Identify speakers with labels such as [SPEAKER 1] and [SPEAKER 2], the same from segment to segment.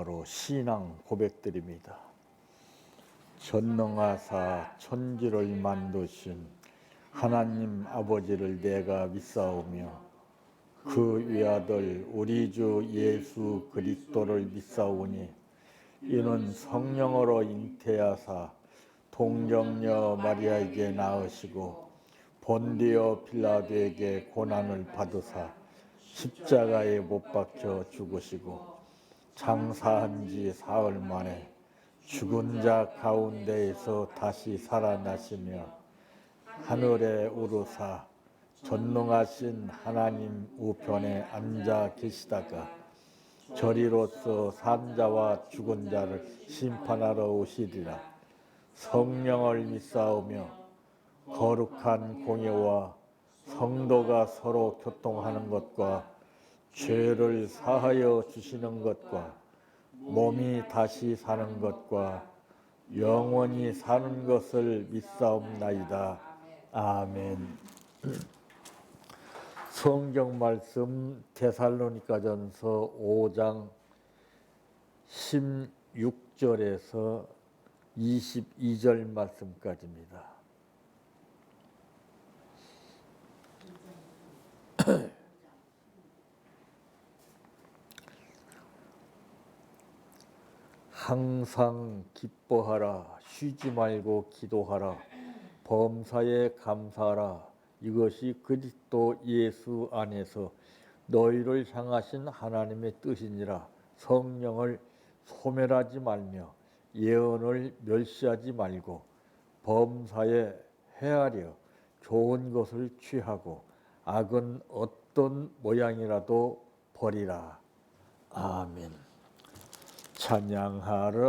[SPEAKER 1] 바로 신앙 고백들입니다. 전능하사 천지를 만드신 하나님 아버지를 내가 믿사오며 그 외아들 우리 주 예수 그리스도를 믿사오니 이는 성령으로 잉태하사 동정녀 마리아에게 낳으시고 본디오 빌라도에게 고난을 받으사 십자가에 못 박혀 죽으시고 장사한 지 사흘 만에 죽은 자 가운데에서 다시 살아나시며 하늘에 오르사 전능하신 하나님 우편에 앉아 계시다가 저리로서 산자와 죽은 자를 심판하러 오시리라. 성령을 믿사오며 거룩한 공예와 성도가 서로 교통하는 것과 죄를 사하여 주시는 것과 몸이 다시 사는 것과 영원히 사는 것을 믿사옵나이다. 아멘. 성경 말씀 데살로니가전서 5장 16절에서 22절 말씀까지입니다. 항상 기뻐하라. 쉬지 말고 기도하라. 범사에 감사하라. 이것이 그리스도 예수 안에서 너희를 향하신 하나님의 뜻이니라. 성령을 소멸하지 말며 예언을 멸시하지 말고 범사에 헤아려 좋은 것을 취하고 악은 어떤 모양이라도 버리라. 아멘. 찬양하라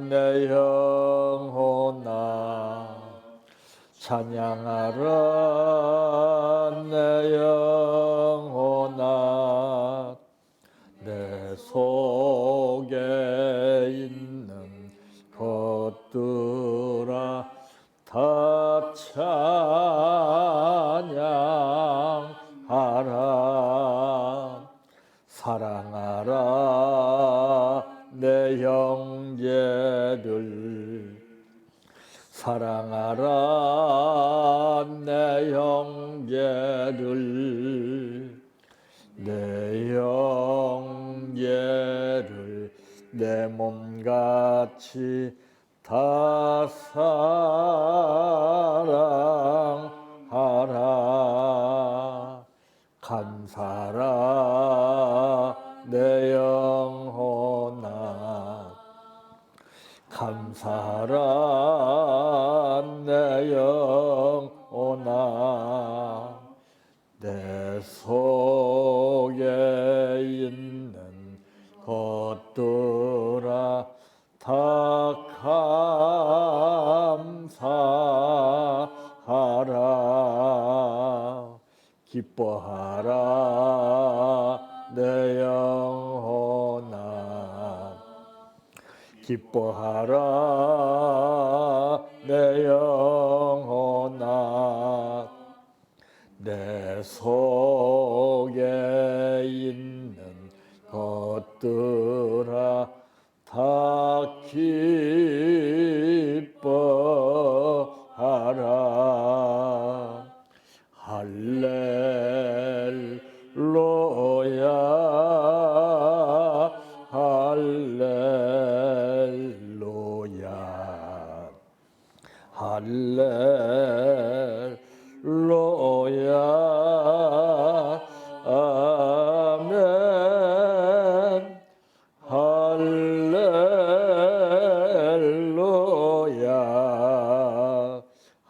[SPEAKER 1] 내 영혼아, 찬양하라 내 영혼아, 내 속에 있는 것들아 다 찬양하라. 사랑하라 내 형제들, 사랑하라 내 형제들, 내 형제를 내 몸같이 다 사랑하라. 감사하라 내 영혼아, 감사하라 내 영혼아, 내 속에 있는 것들아 다 감사하라. 기뻐하라 내 영혼아, 기뻐하라 내 영혼아, 내 속에 있는 것들아 다 기뻐하라. 할렐루야, 할렐루야, 할렐루야, 아멘. 할렐루야,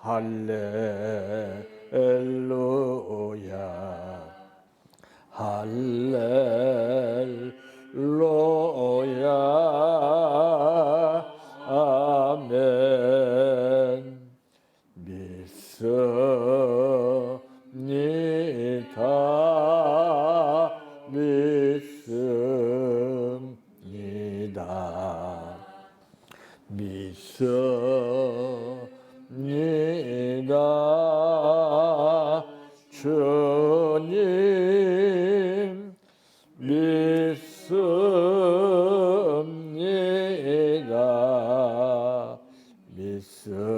[SPEAKER 1] 할렐루야, 할렐루야, 아멘. 믿습니다, 믿습니다, 믿습니다. 주님 믿습니다. 믿습니다.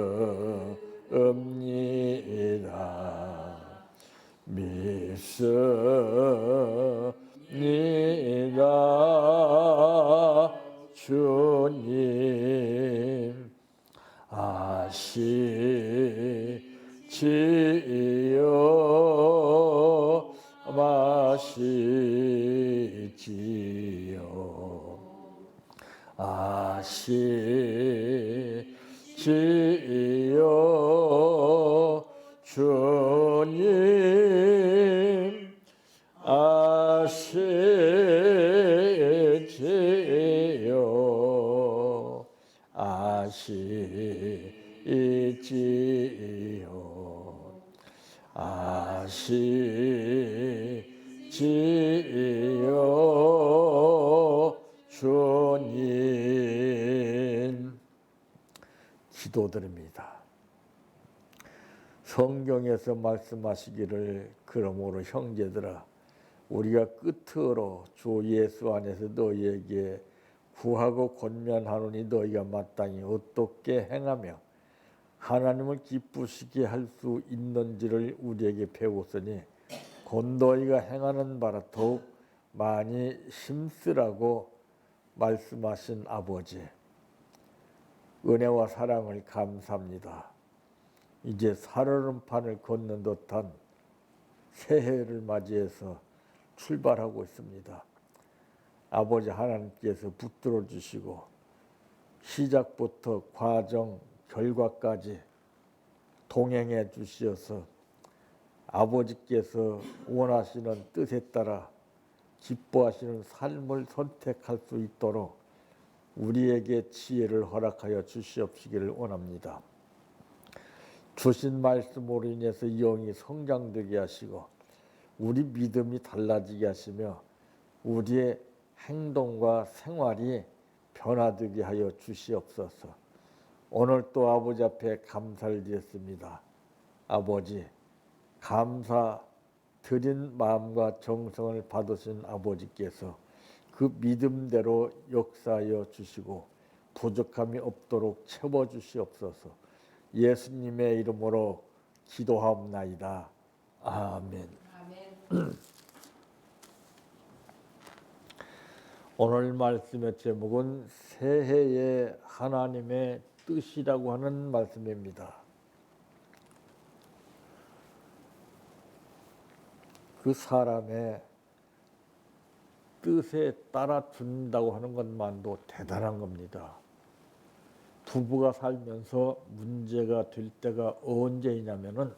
[SPEAKER 1] 주님 아시지요 마시지요 아시지요 주님 아시지요 아시지요 아시지요 주님 기도드립니다. 성경에서 말씀하시기를 그러므로 형제들아 우리가 끝으로 주 예수 안에서 너희에게 구하고 권면하노니 너희가 마땅히 어떻게 행하며 하나님을 기쁘시게 할 수 있는지를 우리에게 배웠으니 곧 너희가 행하는 바라 더욱 많이 힘쓰라고 말씀하신 아버지 은혜와 사랑을 감사합니다. 이제 살얼음판을 걷는 듯한 새해를 맞이해서 출발하고 있습니다. 아버지 하나님께서 붙들어 주시고 시작부터 과정 결과까지 동행해 주시어서 아버지께서 원하시는 뜻에 따라 기뻐하시는 삶을 선택할 수 있도록 우리에게 지혜를 허락하여 주시옵시기를 원합니다. 주신 말씀으로 인해서 영이 성장되게 하시고 우리 믿음이 달라지게 하시며 우리의 행동과 생활이 변화되게 하여 주시옵소서. 오늘 또 아버지 앞에 감사를 드렸습니다. 아버지 감사 드린 마음과 정성을 받으신 아버지께서 그 믿음대로 역사하여 주시고 부족함이 없도록 채워주시옵소서. 예수님의 이름으로 기도하옵나이다. 아멘. 오늘 말씀의 제목은 새해의 하나님의 뜻이라고 하는 말씀입니다. 그 사람의 뜻에 따라 준다고 하는 것만도 대단한 겁니다. 부부가 살면서 문제가 될 때가 언제이냐면은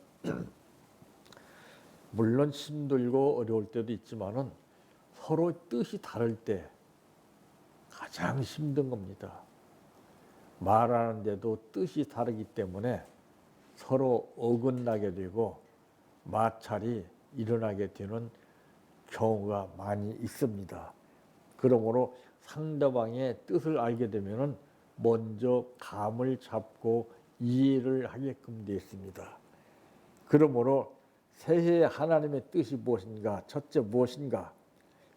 [SPEAKER 1] 물론 힘들고 어려울 때도 있지만은 서로 뜻이 다를 때 가장 힘든 겁니다. 말하는데도 뜻이 다르기 때문에 서로 어긋나게 되고 마찰이 일어나게 되는 경우가 많이 있습니다. 그러므로 상대방의 뜻을 알게 되면은 먼저 감을 잡고 이해를 하게끔 되어 있습니다. 그러므로 새해 하나님의 뜻이 무엇인가? 첫째 무엇인가?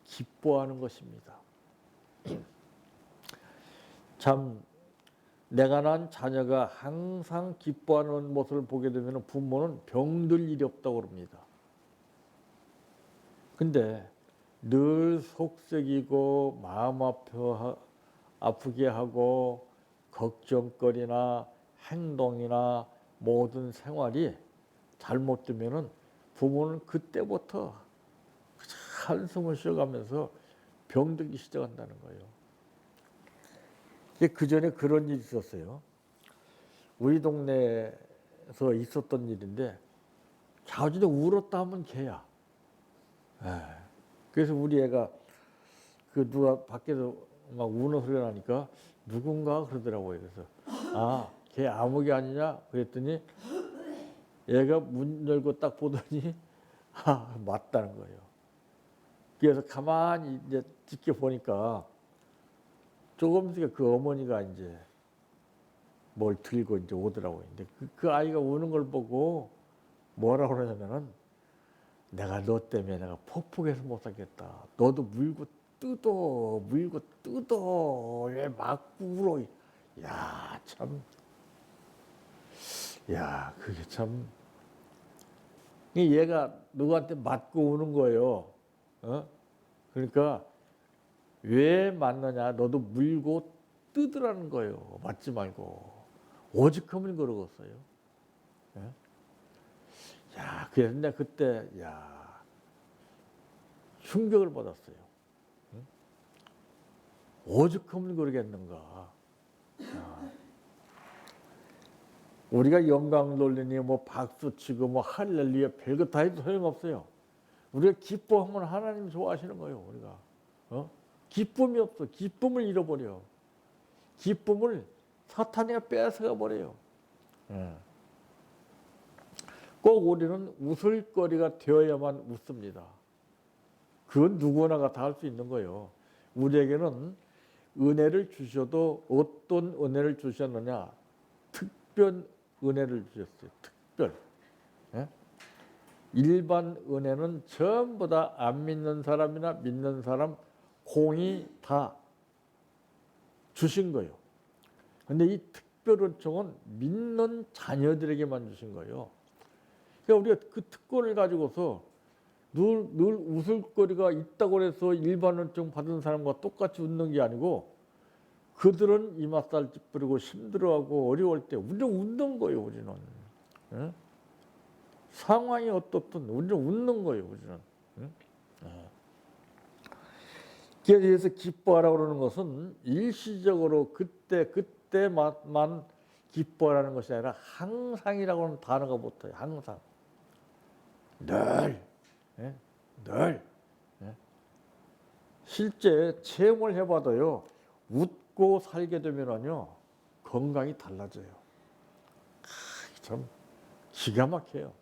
[SPEAKER 1] 기뻐하는 것입니다. 참 내가 낳은 자녀가 항상 기뻐하는 모습을 보게 되면 부모는 병들 일이 없다고 그럽니다. 근데 늘 속썩이고 마음 아프게 하고 걱정거리나 행동이나 모든 생활이 잘못되면은 부모는 그때부터 한숨을 쉬어가면서 병들기 시작한다는 거예요. 그 전에 그런 일이 있었어요. 우리 동네에서 있었던 일인데 자주도 울었다 하면 개야. 그래서 우리 애가 그 누가 밖에서 막 우는 소리가 나니까 누군가 그러더라고요. 그래서 걔 아무개 아니냐 그랬더니 얘가 문 열고 딱 보더니 맞다는 거예요. 그래서 가만히 이제 지켜보니까 조금 있으니까 그 어머니가 이제 뭘 들고 이제 오더라고요. 근데 그 아이가 우는 걸 보고 뭐라고 그러냐면은 내가 너 때문에 내가 폭폭해서 못 살겠다. 너도 물고 뜯어 물고 뜯어 막 울어. 야 참, 야 그게 참. 얘가 누구한테 맞고 우는 거예요. 어? 그러니까 왜 맞느냐? 너도 물고 뜯으라는 거예요. 맞지 말고. 오죽하면 그러겠어요. 예? 야, 그래서 내가 그때 야 충격을 받았어요. 응? 오죽하면 그러겠는가. 우리가 영광 돌리니 뭐 박수 치고 뭐 할렐루야 별거 다 해도 소용없어요. 우리가 기뻐하면 하나님 좋아하시는 거예요. 우리가 기쁨이 없어. 기쁨을 잃어버려. 기쁨을 사탄이 뺏어가 버려요. 꼭 우리는 웃을 거리가 되어야만 웃습니다. 그건 누구나가 다 할 수 있는 거예요. 우리에게는 은혜를 주셔도 어떤 은혜를 주셨느냐? 특별 은혜를 주셨어요. 특별. 예? 일반 은혜는 전부 다 안 믿는 사람이나 믿는 사람 공이 다 주신 거예요. 근데 이 특별 은총은 믿는 자녀들에게만 주신 거예요. 그러니까 우리가 그 특권을 가지고서 늘 웃을거리가 있다고 해서 일반 은총 받은 사람과 똑같이 웃는 게 아니고 그들은 이맛살 찌푸리고 힘들어하고 어려울 때 우리는 웃는 거예요. 우리는. 예? 상황이 어떻든 우리는 웃는 거예요. 우리는. 예? 그래서 기뻐하라고 그러는 것은 일시적으로 그때만 기뻐하라는 것이 아니라 항상이라고 하는 단어가 붙어요. 항상. 늘. 예? 늘. 예? 실제 체험을 해봐도요. 웃고 살게 되면요. 건강이 달라져요. 참 기가 막혀요.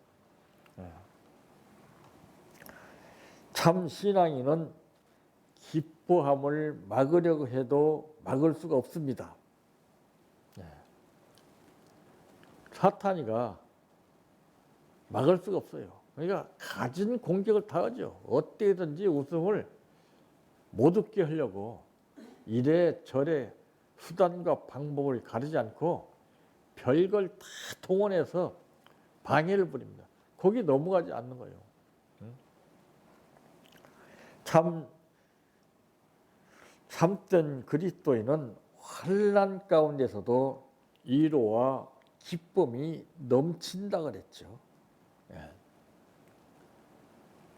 [SPEAKER 1] 예. 참 신앙인은 기뻐함을 막으려고 해도 막을 수가 없습니다. 예. 사탄이가 막을 수가 없어요. 그러니까 가진 공격을 다 하죠. 어떻게든지 웃음을 못 웃게 하려고 이래저래 수단과 방법을 가리지 않고 별걸 다 동원해서 방해를 부립니다. 거기 넘어가지 않는 거예요. 참된 그리스도인은 환난 가운데서도 위로와 기쁨이 넘친다 그랬죠. 예.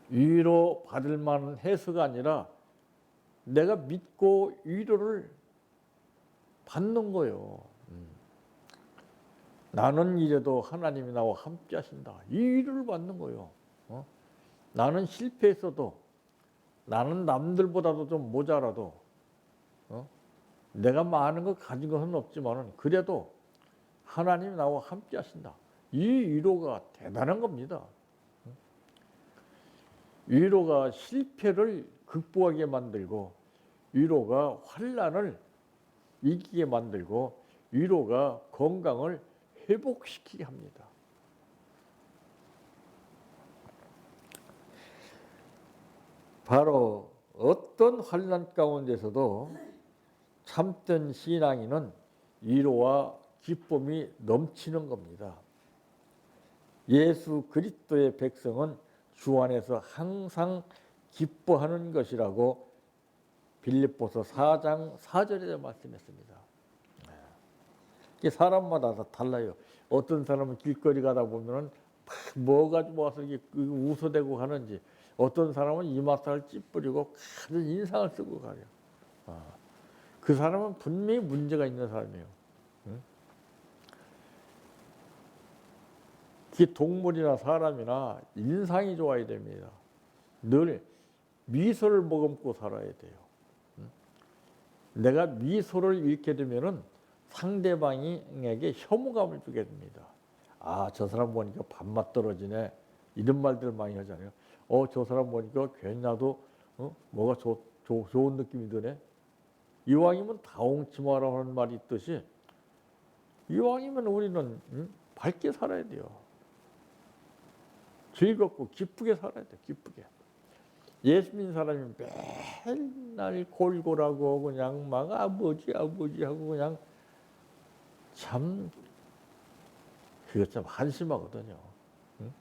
[SPEAKER 1] 위로 받을 만한 해서가 아니라 내가 믿고 위로를 받는 거예요. 나는 이래도 하나님이 나와 함께 하신다. 이 위로를 받는 거예요. 나는 실패했어도 나는 남들보다도 좀 모자라도 내가 많은 거 가진 것은 없지만 그래도 하나님이 나와 함께 하신다. 이 위로가 대단한 겁니다. 위로가 실패를 극복하게 만들고 위로가 환난을 이기게 만들고 위로가 건강을 회복시키게 합니다. 바로 어떤 환난 가운데서도 참된 신앙인은 위로와 기쁨이 넘치는 겁니다. 예수 그리스도의 백성은 주 안에서 항상 기뻐하는 것이라고 빌립보서 4장 4절에 말씀했습니다. 사람마다 다 달라요. 어떤 사람은 길거리 가다 보면은 뭐 가지고 와서 이렇게 웃어대고 가는지, 어떤 사람은 이마살을 찌푸리고 가진 인상을 쓰고 가요. 그 사람은 분명히 문제가 있는 사람이에요. 동물이나 사람이나 인상이 좋아야 됩니다. 늘 미소를 머금고 살아야 돼요. 내가 미소를 잃게 되면은 상대방에게 혐오감을 주게 됩니다. 아, 저 사람 보니까 밥맛 떨어지네. 이런 말들 많이 하잖아요. 저 사람 보니까 괜히 나도 뭐가 좋은 느낌이 드네. 이왕이면 다홍치마라고 하는 말이 있듯이 이왕이면 우리는 밝게 살아야 돼요. 즐겁고 기쁘게 살아야 돼. 기쁘게. 예수 믿는 사람이 맨날 골골하고 그냥 막 아버지 아버지 하고 그냥 참 그것 참 한심하거든요. 응?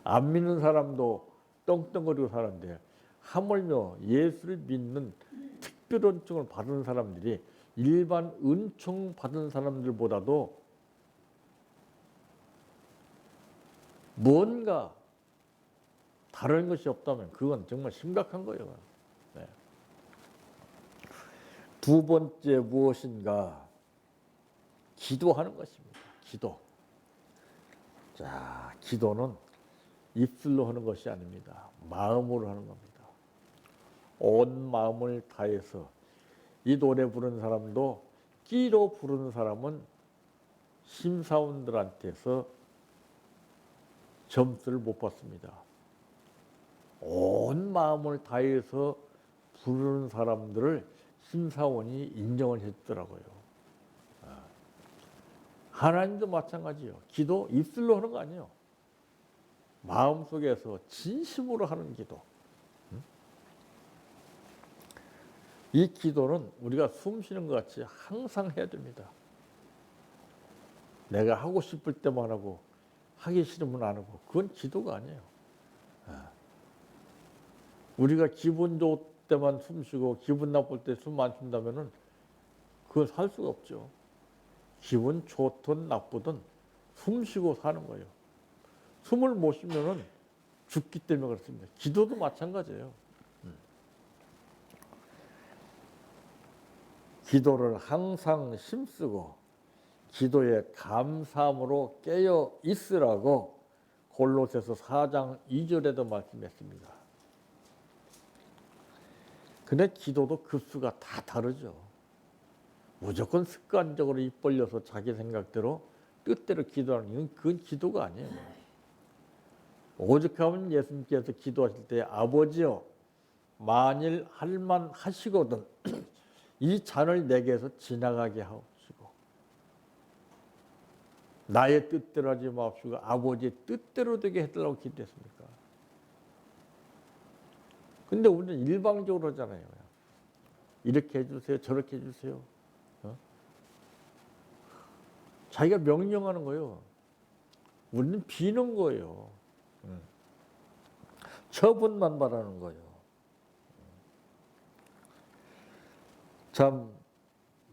[SPEAKER 1] 안 믿는 사람도 떵떵거리고 사는데 하물며 예수를 믿는 특별 은총을 받은 사람들이 일반 은총 받은 사람들보다도 뭔가 다른 것이 없다면 그건 정말 심각한 거예요. 네. 두 번째 무엇인가? 기도하는 것입니다. 기도. 자, 기도는 입술로 하는 것이 아닙니다. 마음으로 하는 겁니다. 온 마음을 다해서 이 노래 부르는 사람도 끼로 부르는 사람은 심사원들한테서 점수를 못 받습니다. 온 마음을 다해서 부르는 사람들을 심사원이 인정을 했더라고요. 하나님도 마찬가지예요. 기도 입술로 하는 거 아니에요. 마음속에서 진심으로 하는 기도. 이 기도는 우리가 숨 쉬는 것 같이 항상 해야 됩니다. 내가 하고 싶을 때만 하고 하기 싫으면 안 하고 그건 기도가 아니에요. 우리가 기분 좋을 때만 숨 쉬고 기분 나쁠 때 숨 안 쉰다면은 그건 살 수가 없죠. 기분 좋든 나쁘든 숨 쉬고 사는 거예요. 숨을 못 쉬면은 죽기 때문에 그렇습니다. 기도도 마찬가지예요. 기도를 항상 힘쓰고 기도에 감사함으로 깨어 있으라고 골로새서 4장 2절에도 말씀했습니다. 근데 기도도 급수가 다 다르죠. 무조건 습관적으로 입 벌려서 자기 생각대로 뜻대로 기도하는 건 그건 기도가 아니에요. 오죽하면 예수님께서 기도하실 때 아버지여 만일 할만 하시거든 이 잔을 내게서 지나가게 하옵시고 나의 뜻대로 하지 마옵시고 아버지의 뜻대로 되게 해달라고 기도했습니까? 근데 우리는 일방적으로 하잖아요. 이렇게 해주세요 저렇게 해주세요. 자기가 명령하는 거예요. 우리는 비는 거예요. 처분만 바라는 거예요. 참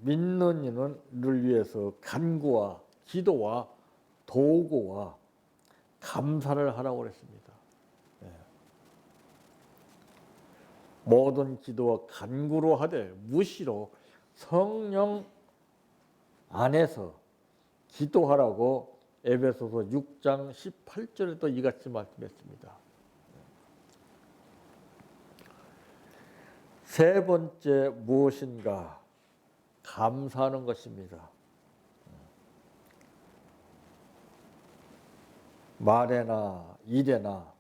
[SPEAKER 1] 믿는 이를 위해서 간구와 기도와 도구와 감사를 하라고 그랬습니다. 모든 기도와 간구로 하되 무시로 성령 안에서 기도하라고 에베소서 6장 18절에도 이같이 말씀했습니다. 세 번째 무엇인가? 감사하는 것입니다. 말에나 일에나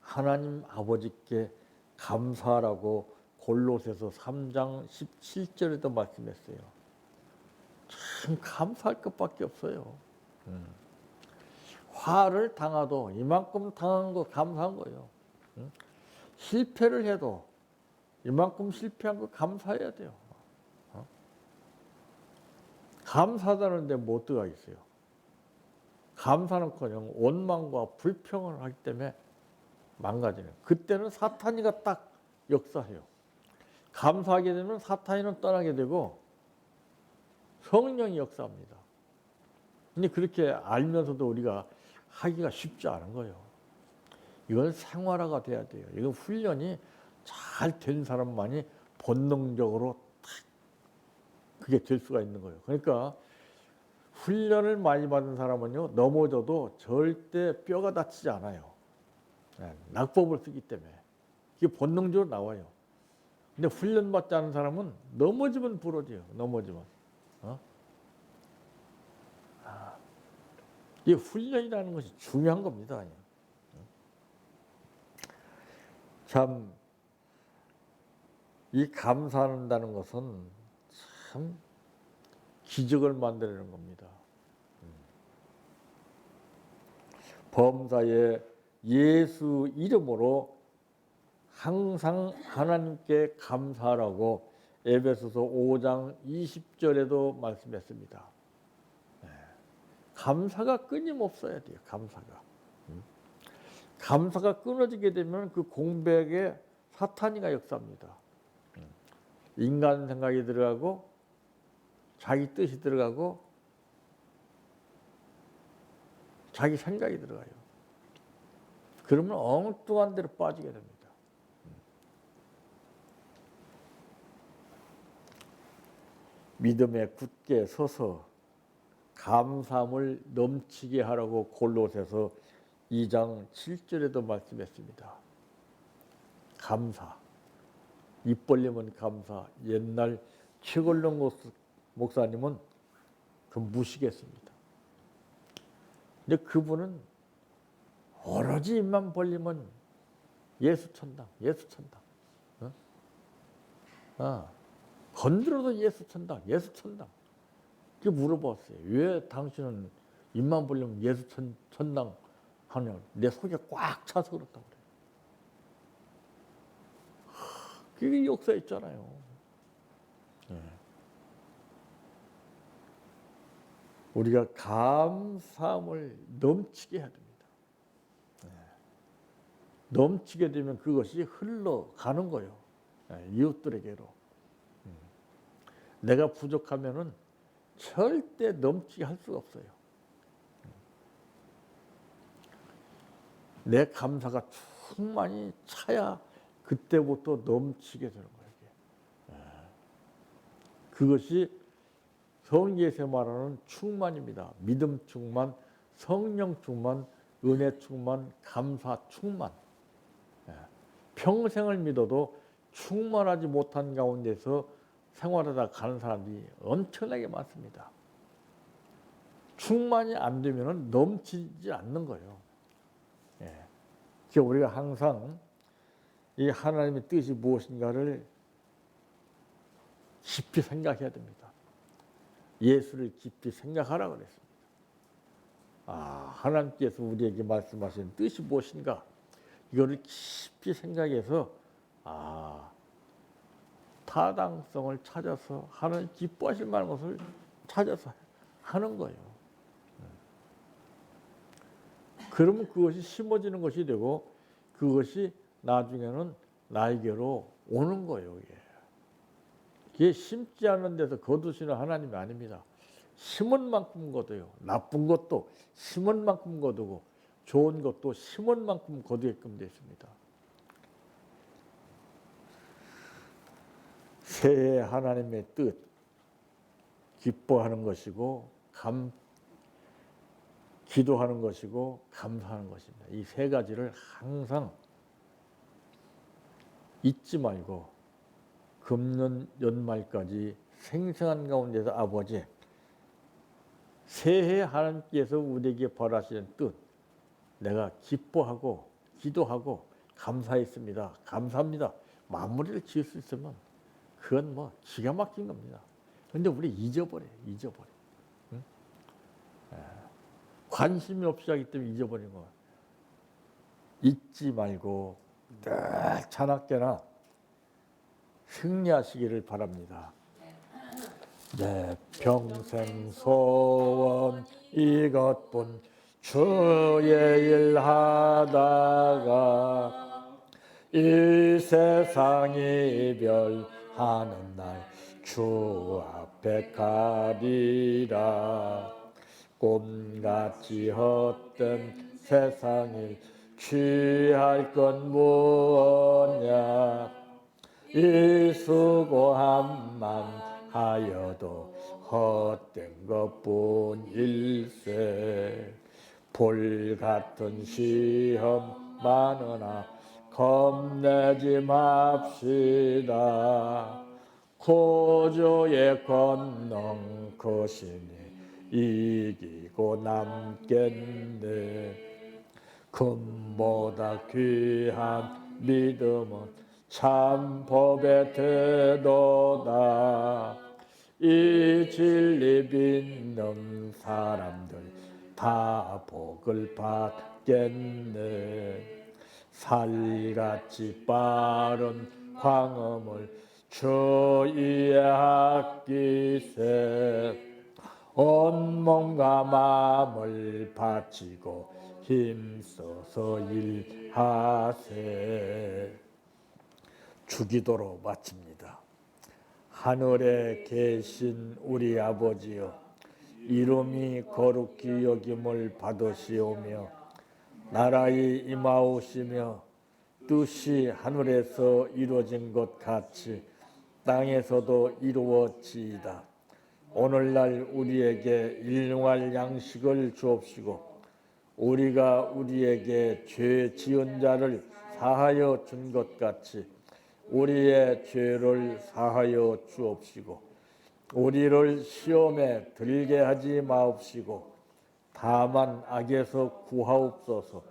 [SPEAKER 1] 하나님 아버지께 감사하라고 골로새서 3장 17절에도 말씀했어요. 참 감사할 것밖에 없어요. 화를 당하도 이만큼 당한 거 감사한 거예요. 실패를 해도 이만큼 실패한 거 감사해야 돼요. 감사하다는데 뭐 어떡하겠어요. 감사는커녕 원망과 불평을 하기 때문에 망가지는. 그때는 사탄이가 딱 역사해요. 감사하게 되면 사탄이는 떠나게 되고 성령이 역사합니다. 근데 그렇게 알면서도 우리가 하기가 쉽지 않은 거예요. 이건 생활화가 돼야 돼요. 이건 훈련이 잘 된 사람만이 본능적으로 그게 될 수가 있는 거예요. 그러니까 훈련을 많이 받은 사람은요, 넘어져도 절대 뼈가 다치지 않아요. 낙법을 쓰기 때문에. 이게 본능적으로 나와요. 근데 훈련받지 않은 사람은 넘어지면 부러져요. 넘어지면. 이 훈련이라는 것이 중요한 겁니다. 참, 이 감사한다는 것은 참 기적을 만드는 겁니다. 범사에 예수 이름으로 항상 하나님께 감사하라고 에베소서 5장 20절에도 말씀했습니다. 감사가 끊임없어야 돼요. 감사가. 감사가 끊어지게 되면 그 공백에 사탄이가 역사합니다. 인간 생각이 들어가고 자기 뜻이 들어가고 자기 생각이 들어가요. 그러면 엉뚱한 데로 빠지게 됩니다. 믿음에 굳게 서서 감사함을 넘치게 하라고 골로새서 2장 7절에도 말씀했습니다. 감사. 입 벌리면 감사. 옛날 최걸령 목사님은 그 무시겠습니다. 근데 그분은 오로지 입만 벌리면 예수 천당, 예수 천당. 건드려도 예수 천당, 예수 천당. 그 물어봤어요. 왜 당신은 입만 벌리면 예수 천당 하냐? 내 속에 꽉 차서 그렇다고 그래요. 그게 역사 있잖아요. 우리가 감사함을 넘치게 해야 됩니다. 넘치게 되면 그것이 흘러가는 거예요. 이웃들에게로. 내가 부족하면은 절대 넘치게 할 수가 없어요. 내 감사가 충만히 차야 그때부터 넘치게 되는 거예요. 그것이 성경에서 말하는 충만입니다. 믿음 충만, 성령 충만, 은혜 충만, 감사 충만. 평생을 믿어도 충만하지 못한 가운데서 생활하다 가는 사람들이 엄청나게 많습니다. 충만이 안 되면 넘치지 않는 거예요. 그래서 우리가 항상 이 하나님의 뜻이 무엇인가를 깊이 생각해야 됩니다. 예수를 깊이 생각하라 그랬습니다. 하나님께서 우리에게 말씀하신 뜻이 무엇인가? 이거를 깊이 생각해서 타당성을 찾아서 하나님 기뻐하실 만한 것을 찾아서 하는 거예요. 그러면 그것이 심어지는 것이 되고 그것이 나중에는 나에게로 오는 거예요. 이게 심지 않은 데서 거두시는 하나님이 아닙니다. 심은 만큼 거둬요. 나쁜 것도 심은 만큼 거두고 좋은 것도 심은 만큼 거두게끔 되어 있습니다. 새해 하나님의 뜻 기뻐하는 것이고 기도하는 것이고 감사하는 것입니다. 이 세 가지를 항상 잊지 말고 금년 연말까지 생생한 가운데서 아버지 새해 하나님께서 우리에게 벌하시는 뜻 내가 기뻐하고 기도하고 감사했습니다. 감사합니다. 마무리를 지을 수 있으면 그건 뭐 기가 막힌 겁니다. 그런데 우리 잊어버려. 응? 관심이 없이 하기 때문에 잊어버린 거. 잊지 말고 늘 자나깨나 승리하시기를 바랍니다. 내 평생 소원 이것뿐 주의 일 하다가 이 세상 이별하는 날 주 앞에 가리라. 꿈같이 헛된 세상일 취할 건 무엇냐. 이 수고함만 하여도 헛된 것뿐일세. 불같은 시험 많으나 겁내지 맙시다. 구주의 권능 크시니 이기고 남겠네. 금보다 귀한 믿음은 참 법의 태도다. 이 진리 믿는 사람들 다 복을 받겠네. 살같이 빠른 광음을 주위에 아끼세 온 몸과 마음을 바치고 힘써서 일하세. 주기도로 마칩니다. 하늘에 계신 우리 아버지여, 이름이 거룩히 여김을 받으시오며 나라의 임하오시며 뜻이 하늘에서 이루어진 것 같이 땅에서도 이루어지이다. 오늘날 우리에게 일용할 양식을 주옵시고 우리가 우리에게 죄 지은 자를 사하여 준 것 같이 우리의 죄를 사하여 주옵시고 우리를 시험에 들게 하지 마옵시고 다만 악에서 구하옵소서.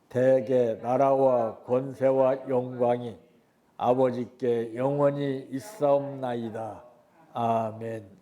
[SPEAKER 1] 대개 나라와 권세와 영광이 아버지께 영원히 있사옵나이다. 아멘.